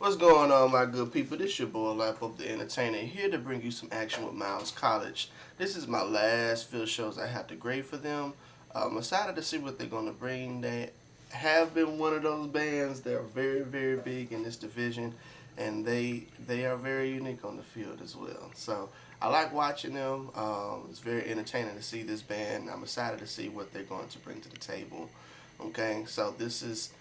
What's going on, my good people? This your boy Lap Up the Entertainer, here to bring you some action with Miles College. This is my last field shows I have to grade for them. I'm excited to see what they're going to bring. They have been one of those bands that are very, very big in this division, and they are very unique on the field as well. So I like watching them. It's very entertaining to see this band. I'm excited to see what they're going to bring to the table. Okay, so this is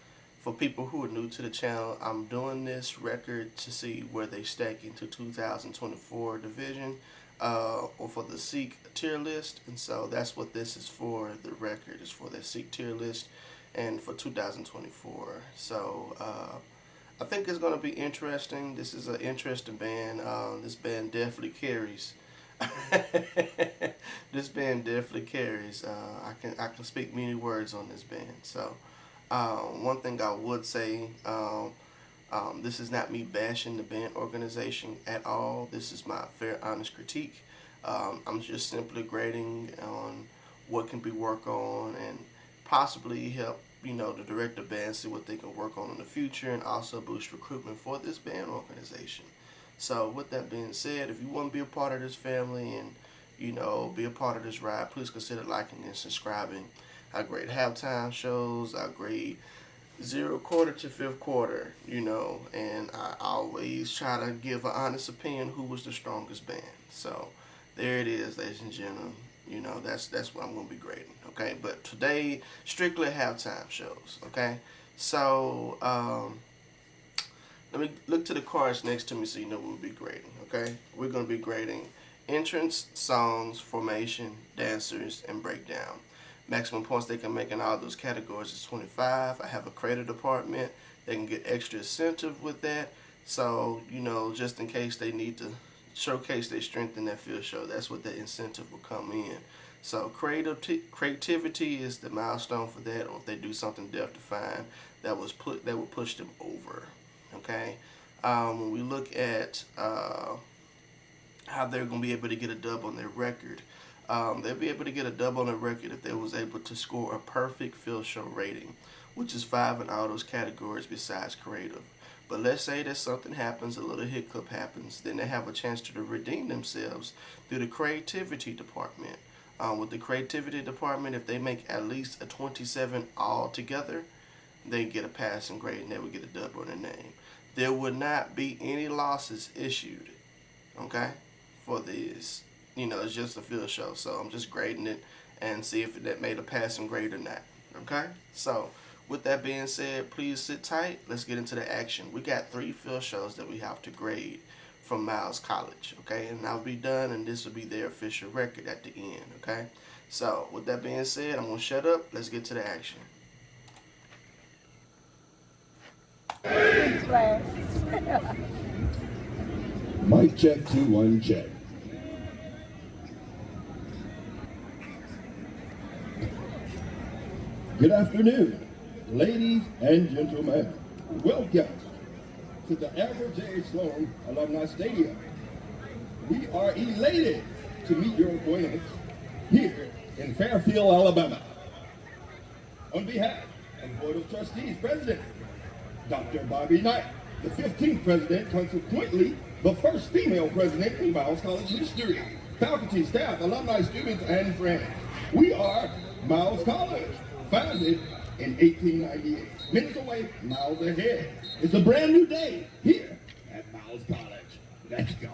for people who are new to the channel. I'm doing this record to see where they stack into 2024 division or for the Seek tier list, and so that's what this is for. The record is for the Seek tier list and for 2024. So I think it's going to be interesting. This is an interesting band. This band definitely carries. This band definitely carries. I can speak many words on this band. So one thing I would say, this is not me bashing the band organization at all. This is my fair, honest critique. I'm just simply grading on what can be worked on and possibly help, the director band see what they can work on in the future, and also boost recruitment for this band organization. So with that being said, if you want to be a part of this family and, be a part of this ride, please consider liking and subscribing. I grade halftime shows, I grade 0 quarter to 5th quarter, and I always try to give an honest opinion who was the strongest band. So there it is, ladies and gentlemen. That's what I'm going to be grading, okay? But today, strictly halftime shows, okay? So let me look to the cards next to me so you know what we'll be grading, okay? We're going to be grading entrance, songs, formation, dancers, and breakdown. Maximum points they can make in all those categories is 25. I have a creative department. They can get extra incentive with that. So, just in case they need to showcase their strength in that field show, that's what the incentive will come in. So creativity is the milestone for that, or if they do something death-defying, that will push them over. Okay. When we look at how they're going to be able to get a dub on their record, they'll be able to get a dub on their record if they was able to score a perfect field show rating, which is 5 in all those categories besides creative. But let's say that something happens, a little hiccup happens, then they have a chance to redeem themselves through the creativity department. With the creativity department, if they make at least a 27 altogether, they get a passing grade and they would get a dub on their name. There would not be any losses issued, okay, for this. It's just a field show, so I'm just grading it and see if that made a passing grade or not, okay? So with that being said, please sit tight. Let's get into the action. We got 3 field shows that we have to grade from Miles College, okay? And I'll be done, and this will be their official record at the end, okay? So with that being said, I'm going to shut up. Let's get to the action. Mic check 2 1 check. Good afternoon, ladies and gentlemen. Welcome to the Albert J. Sloan Alumni Stadium. We are elated to meet your acquaintance here in Fairfield, Alabama. On behalf of the Board of Trustees President, Dr. Bobby Knight, the 15th president, consequently the first female president in Miles College history, faculty, staff, alumni, students, and friends. We are Miles College, founded in 1898. Minutes away, miles ahead. It's a brand new day here at Miles College. Let's go.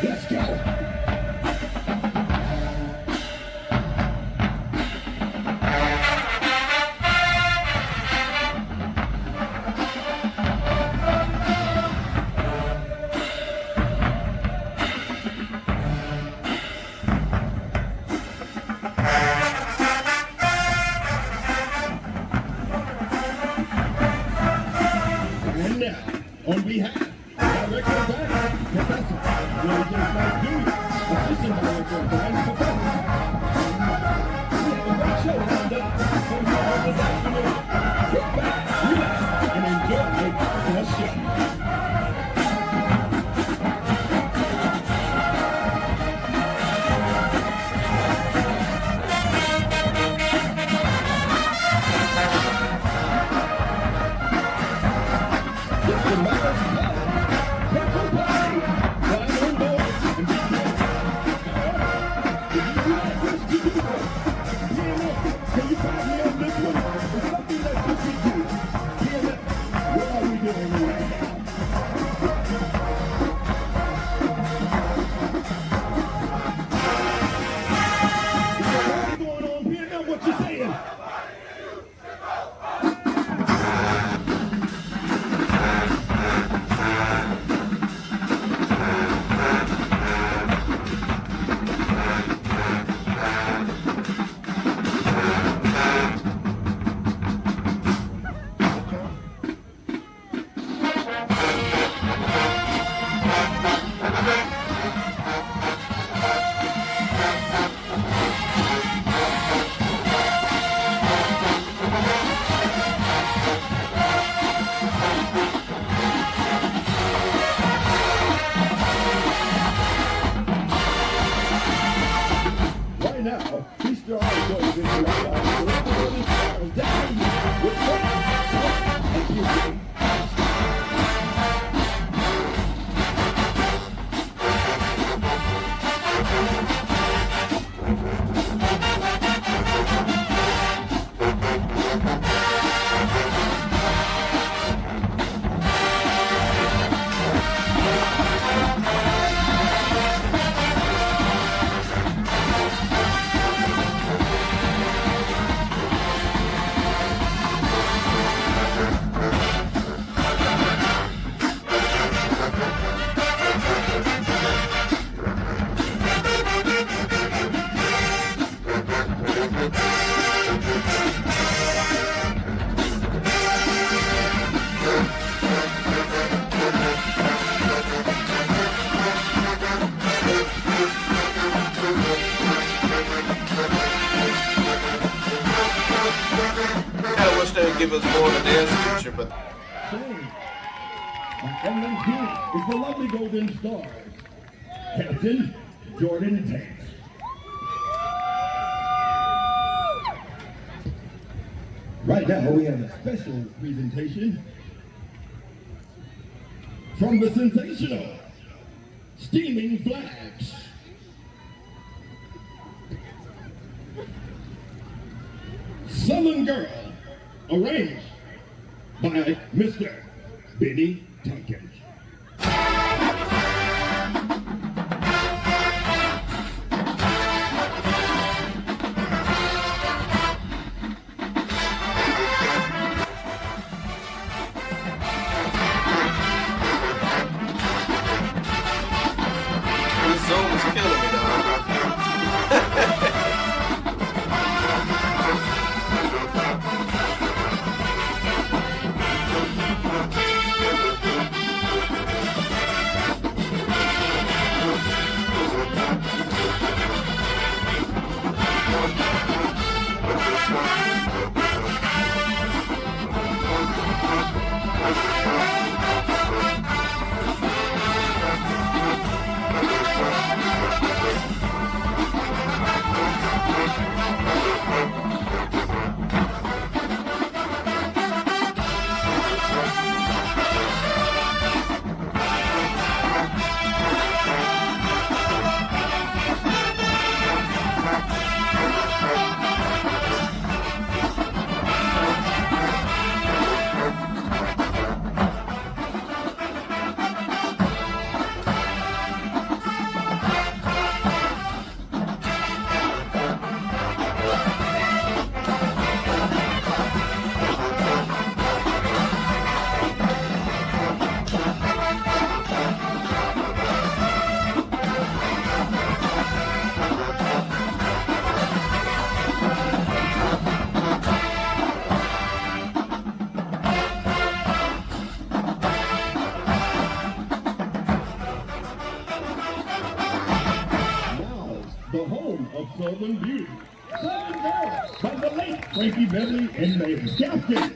Let's now, he still goes into the down with I wish they would give us more of a dance feature, but. And then here is the lovely Golden Stars, Captain Jordan Tate. Right now we have a special presentation from the sensational Steaming Flags. Southern Girl, arranged by Mr. Benny Tompkins. This Zoom is killing me, dog. The home of Southern Beauty. Southern Girl by the late Frankie Beverly and Mary Captain.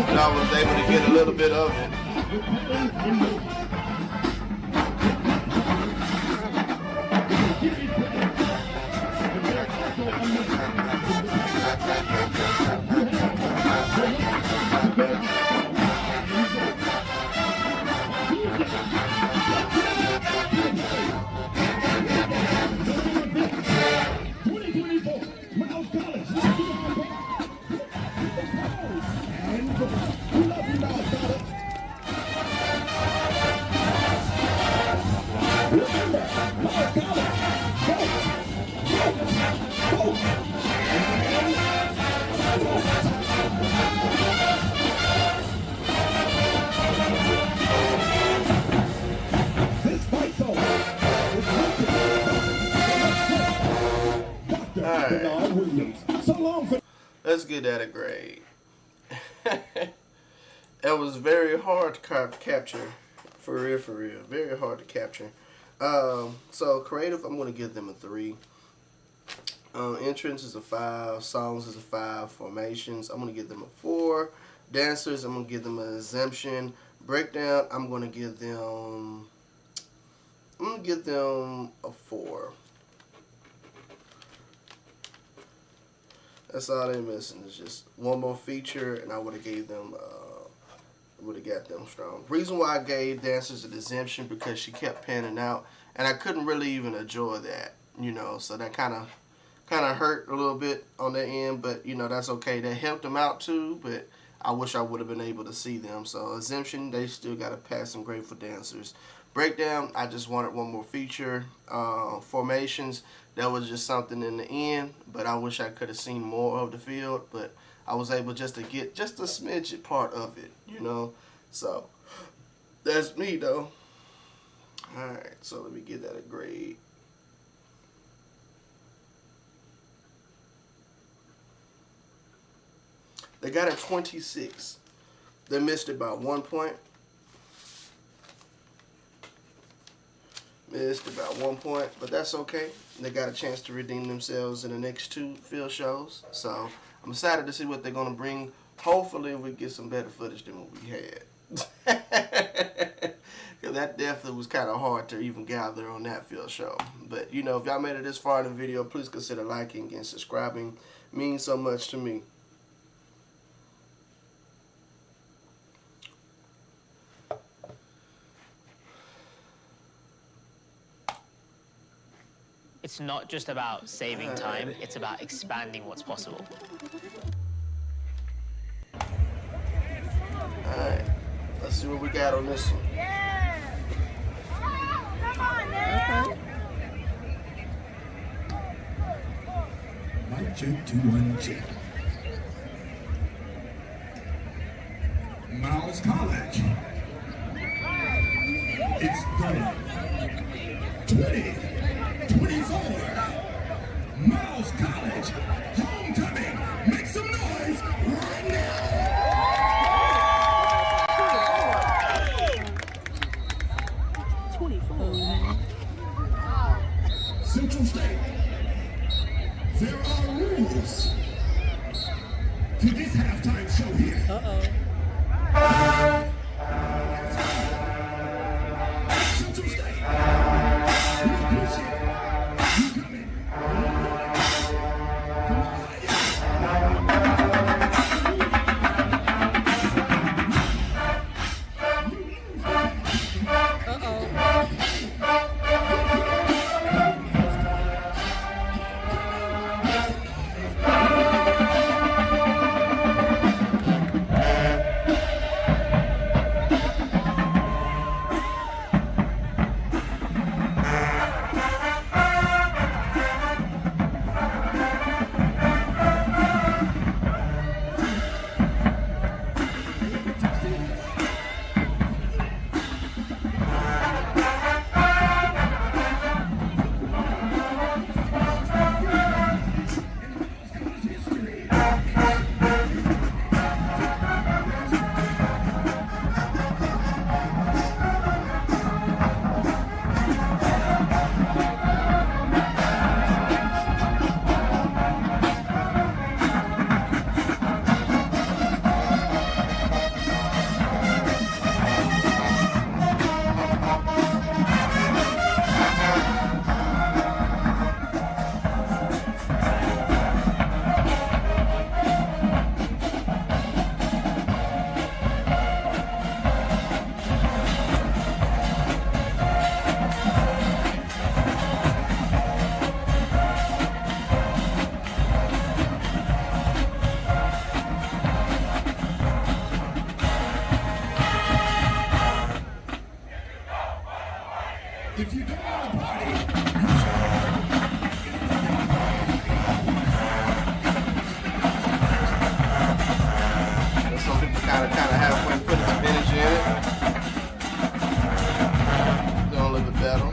And I was able to get a little bit of it. give that a grade. It was very hard to capture. For real, for real. Very hard to capture. So creative, I'm gonna give them a 3. Entrance is a 5. Songs is a 5. Formations, I'm gonna give them a 4. Dancers, I'm gonna give them an exemption. Breakdown, I'm gonna give them a 4. That's all they're missing. Is just one more feature, and I would have gave them. Would have got them strong. Reason why I gave dancers an exemption because she kept panning out, and I couldn't really even enjoy that. So that kind of hurt a little bit on their end, but that's okay. That helped them out too, but I wish I would have been able to see them. So exemption, they still got a passing grade for dancers. Breakdown, I just wanted one more feature. Formations, that was just something in the end, but I wish I could have seen more of the field, but I was able just to get just a smidget part of it, So that's me though. Alright, so let me give that a grade. They got a 26. They missed it by 1 point. Missed about 1 point, but that's okay. They got a chance to redeem themselves in the next 2 field shows. So I'm excited to see what they're going to bring. Hopefully we get some better footage than what we had. Because that definitely was kind of hard to even gather on that field show. But, if y'all made it this far in the video, please consider liking and subscribing. It means so much to me. It's not just about saving time, it's about expanding what's possible. Alright, let's see what we got on this one. Yeah! Come on, man! Okay. Mic check 2-1 check. Miles College. It's 20. 24, Miles College, homecoming. Make some noise right now. Central State, there are rules to this halftime show here. Central State, we appreciate it. If you don't want to party, Some people kind of halfway put some energy in it. Doing a little bit better.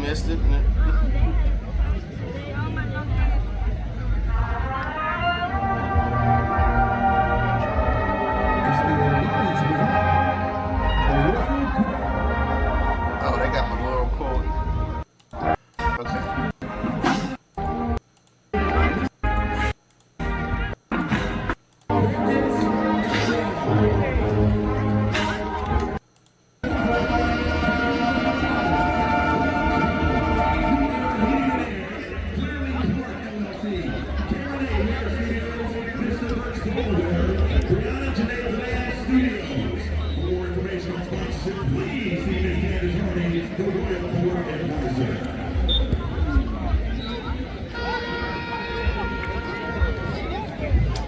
missed it. Oh, they got the royal court. Okay.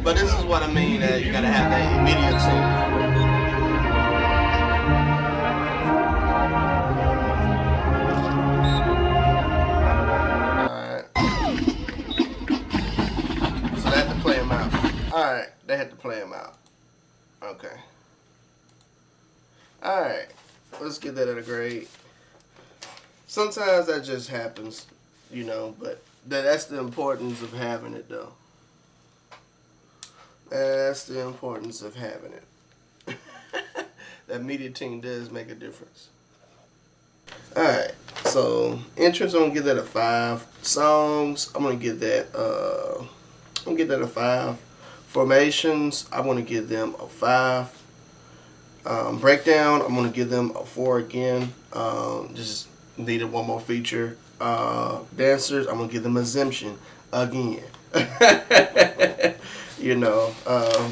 But this is what I mean. You gotta have that immediacy. Alright. So they had to play him out. Alright. They had to play him out. Okay. Alright. Let's get that at a grade. Sometimes that just happens, you know, but that's the importance of having it, though. That's the importance of having it. That media team does make a difference. Alright, so entrance I'm gonna give that a 5. Songs, I'm gonna give that a 5. Formations, I'm gonna give them a 5. Breakdown, I'm gonna give them a 4 again. Just needed one more feature. Dancers, I'm gonna give them exemption again. You know,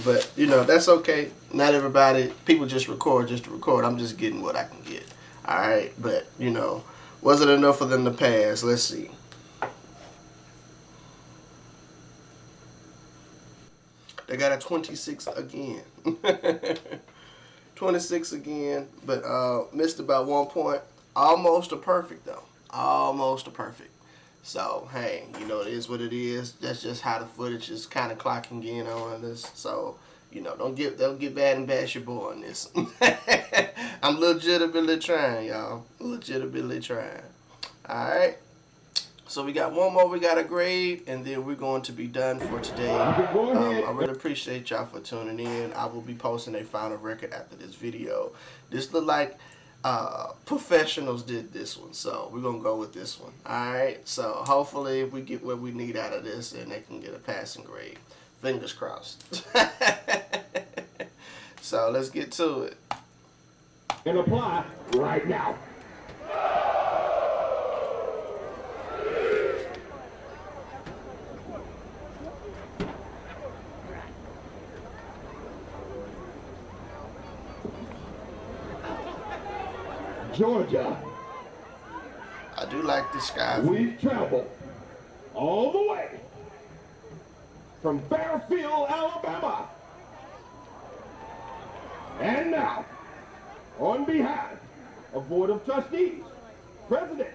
but you know, that's okay. Not everybody, people just record just to record. I'm just getting what I can get. Alright, but you know, was it enough for them to pass? Let's see. They got a 26 again. 26 again, but missed about 1 point. Almost a perfect though. Almost a perfect. So hey, you know, it is what it is. That's just how the footage is kind of clocking in on this. So you know, don't get bad and bash your boy on this. I'm legitimately trying, y'all. Legitimately trying. All right. So we got one more we got to grade, and then we're going to be done for today. I really appreciate y'all for tuning in. I will be posting a final record after this video. This look like professionals did this one, so we're gonna go with this one. All right. So hopefully we get what we need out of this, and they can get a passing grade. Fingers crossed. So let's get to it. And apply right now. Georgia. I do like this guy. We've traveled all the way from Fairfield, Alabama. And now, on behalf of Board of Trustees, President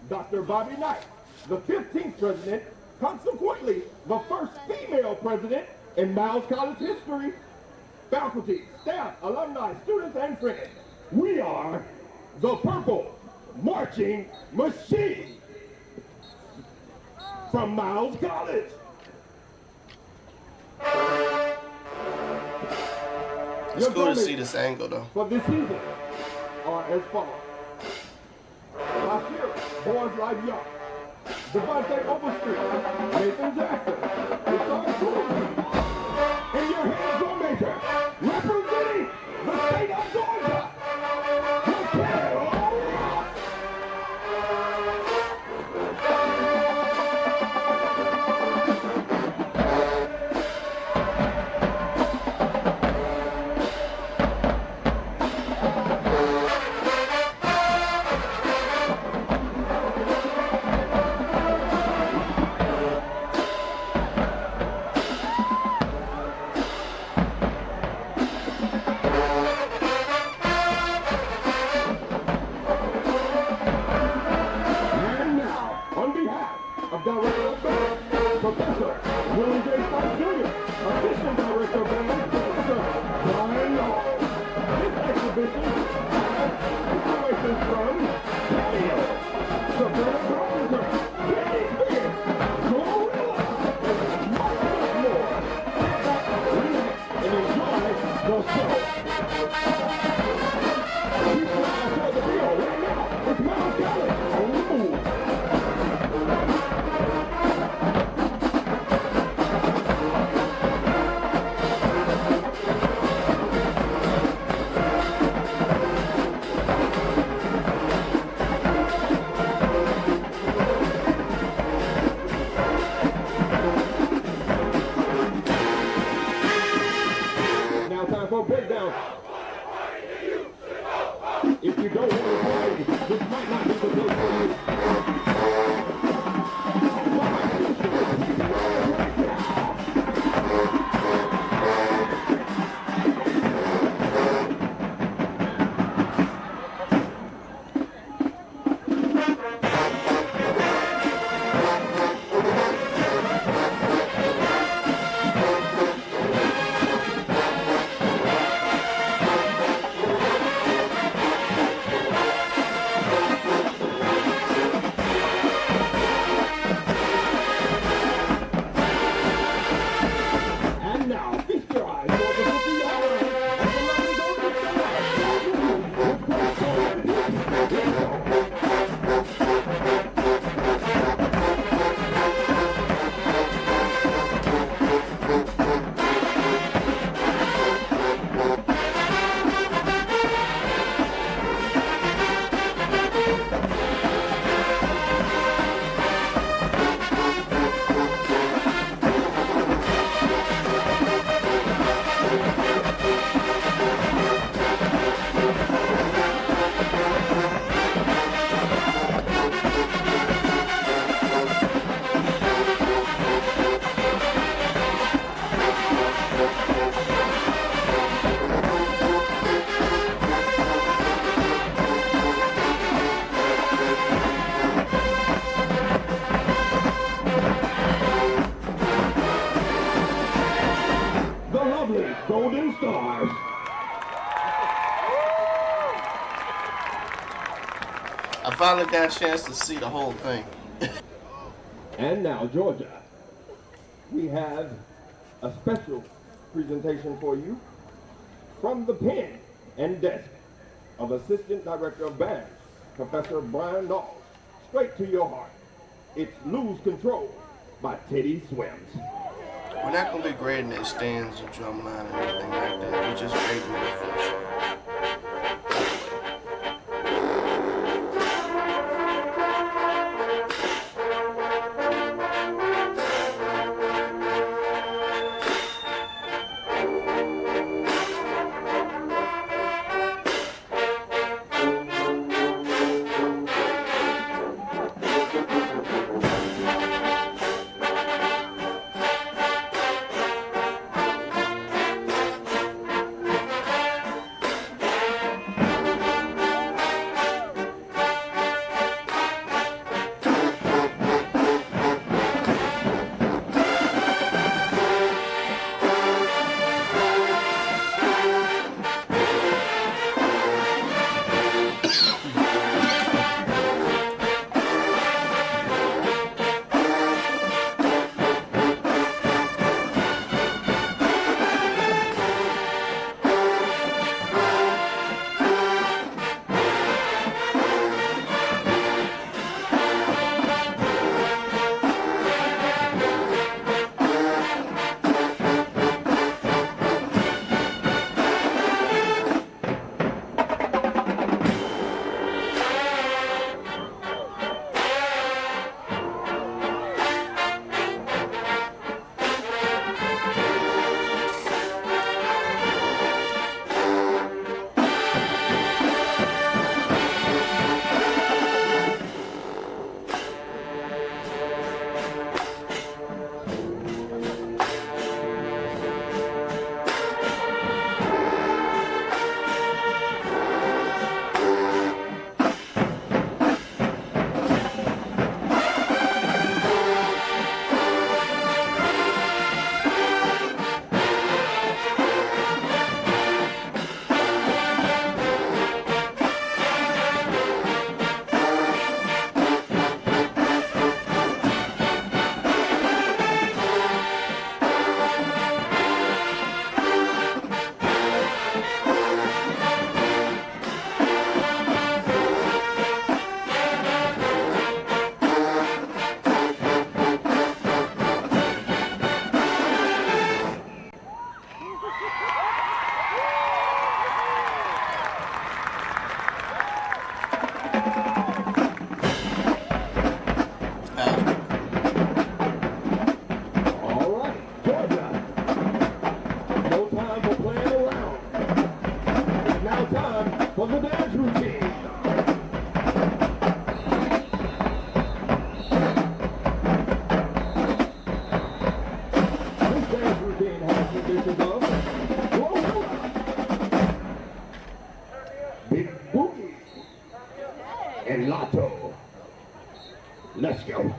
Dr. Bobby Knight, the 15th president, consequently the first female president in Miles College history, faculty, staff, alumni, students, and friends, we are the Purple Marching Machine from Miles College. It's cool to see this angle, though. For this season are as follows. Last year, boys like y'all, Devontae Overstreet, Nathan Jackson, Richard Cruz, and your head drum major, representing the state of Georgia, I finally got a chance to see the whole thing. And now, Georgia, we have a special presentation for you from the pen and desk of Assistant Director of Bands, Professor Brian Knowles. Straight to your heart. It's Lose Control by Teddy Swims. We're not gonna be grading their stands and drum line and everything like that. We're just grading it for sure. All right, Georgia. No time for playing around. It's now time for the dance routine. This dance routine has traditions of Glorilla, Big Boogie, and Lotto. Let's go.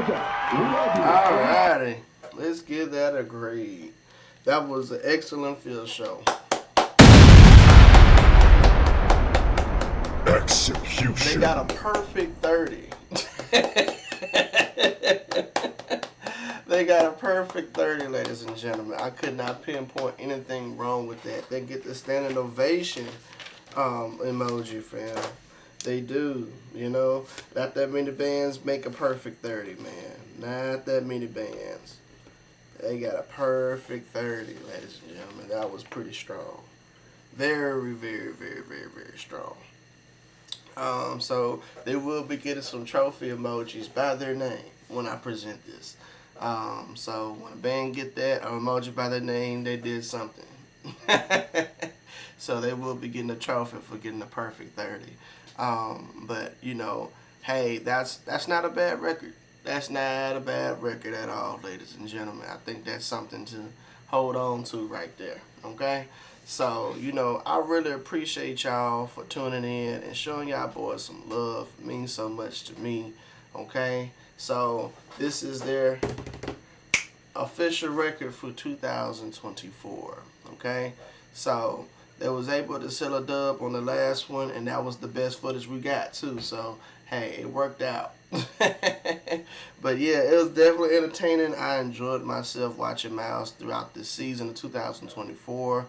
Georgia. Ready. Alrighty, let's give that a grade. That was an excellent field show. Execution. They got a perfect 30. They got a perfect 30, ladies and gentlemen. I could not pinpoint anything wrong with that. They get the standing ovation emoji, fam. They do, you know. Not that many bands make a perfect 30, man. Not that many bands. They got a perfect 30, ladies and gentlemen. That was pretty strong. Very, very, very, very, very strong. So they will be getting some trophy emojis by their name when I present this. So when a band get that emoji by their name, they did something. So they will be getting a trophy for getting a perfect 30. But you know, hey, that's not a bad record. That's not a bad record at all, ladies and gentlemen. I think that's something to hold on to right there. Okay? So, you know, I really appreciate y'all for tuning in and showing y'all boys some love. It means so much to me. Okay? So, this is their official record for 2024. Okay? So, they was able to sell a dub on the last one, and that was the best footage we got, too. So, hey, it worked out. But yeah, it was definitely entertaining. I enjoyed myself watching Miles throughout this season of 2024.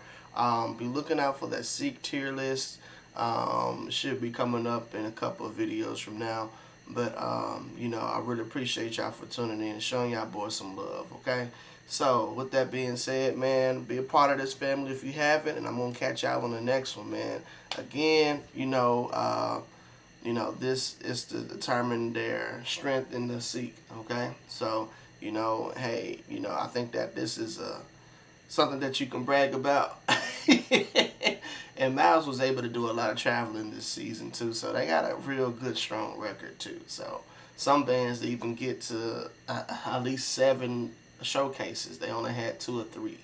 Be looking out for that Seek tier list. Should be coming up in a couple of videos from now. But you know, I really appreciate y'all for tuning in and showing y'all boys some love. Okay. So with that being said, man, be a part of this family if you haven't, and I'm gonna catch y'all on the next one, man. Again, you know, this is to determine their strength in the Seek. Okay. So you know, hey, you know, I think that this is something that you can brag about. And Miles was able to do a lot of traveling this season too, so they got a real good, strong record too. So some bands even get to at least 7 showcases. They only had 2 or 3.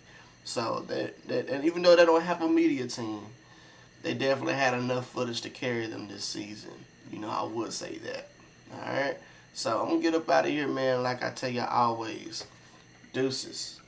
So and even though they don't have a media team, they definitely had enough footage to carry them this season. You know, I would say that. All right. So I'm gonna get up out of here, man. Like I tell you always, deuces.